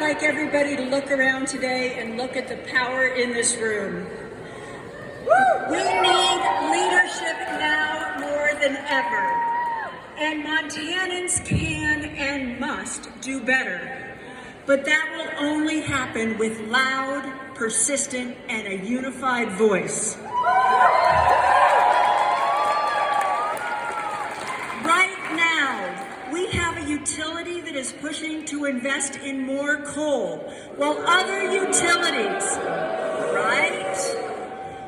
like everybody to look around today and look at the power in this room. We need leadership now more than ever, and Montanans can and must do better. But that will only happen with loud, persistent, and a unified voice. Right now, we have a utility that is pushing to invest in more coal, while other utilities,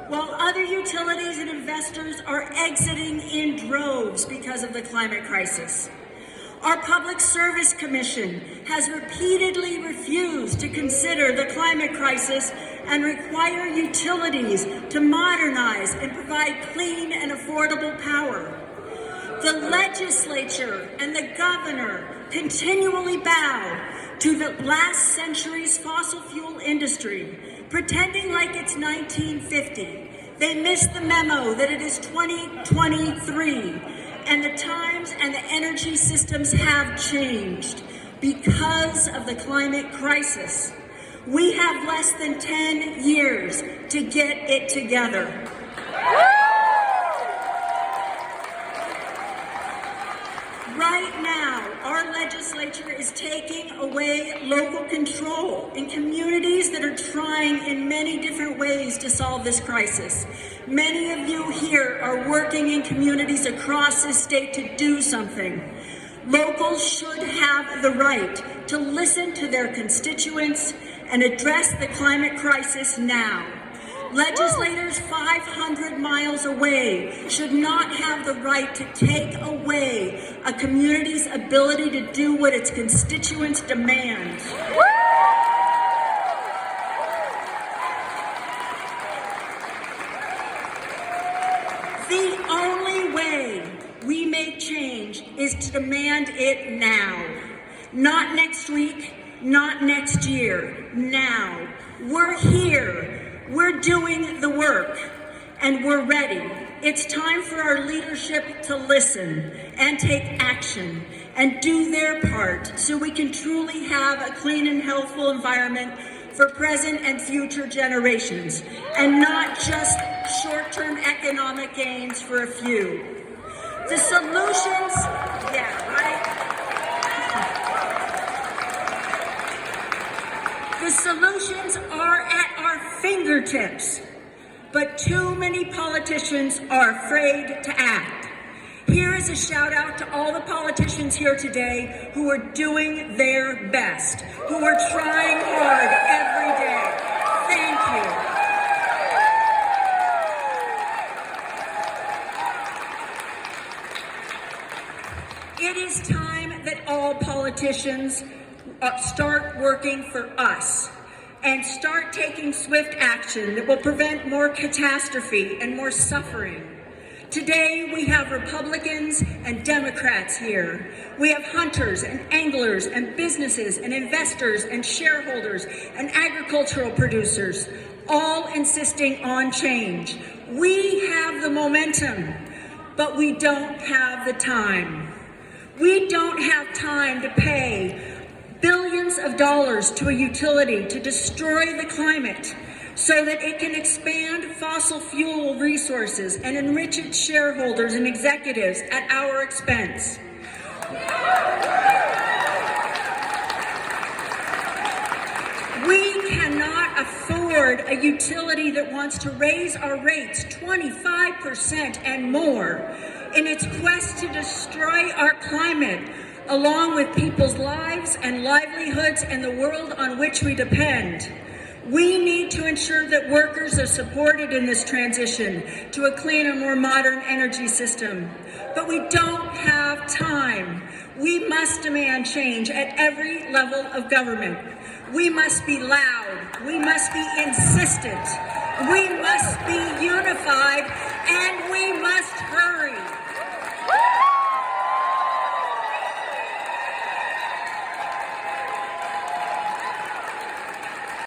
While other utilities and investors are exiting in droves because of the climate crisis. Our Public Service Commission has repeatedly refused to consider the climate crisis and require utilities to modernize and provide clean and affordable power. The legislature and the governor continually bow to the last century's fossil fuel industry, pretending like it's 1950. They missed the memo that it is 2023, and the times and the energy systems have changed because of the climate crisis. We have less than 10 years to get it together. Right now, our legislature is taking away local control in communities that are trying in many different ways to solve this crisis. Many of you here are working in communities across this state to do something. Locals should have the right to listen to their constituents and address the climate crisis now. Legislators 500 miles away should not have the right to take away a community's ability to do what its constituents demand. The only way we make change is to demand it now. Not next week, not next year, now. We're here. We're doing the work, and we're ready. It's time for our leadership to listen and take action and do their part so we can truly have a clean and healthful environment for present and future generations, and not just short-term economic gains for a few. The solutions, The solutions are at our fingertips, but too many politicians are afraid to act. Here is a shout out to all the politicians here today who are doing their best, who are trying hard every day. Thank you. It is time that all politicians start working for us and start taking swift action that will prevent more catastrophe and more suffering. Today, we have Republicans and Democrats here. We have hunters and anglers and businesses and investors and shareholders and agricultural producers, all insisting on change. We have the momentum, but we don't have the time. We don't have time to pay billions of dollars to a utility to destroy the climate so that it can expand fossil fuel resources and enrich its shareholders and executives at our expense. We cannot afford a utility that wants to raise our rates 25% and more in its quest to destroy our climate, along with people's lives and livelihoods and the world on which we depend. We need to ensure that workers are supported in this transition to a cleaner, more modern energy system. But we don't have time. We must demand change at every level of government. We must be loud. We must be insistent. We must be unified, and we must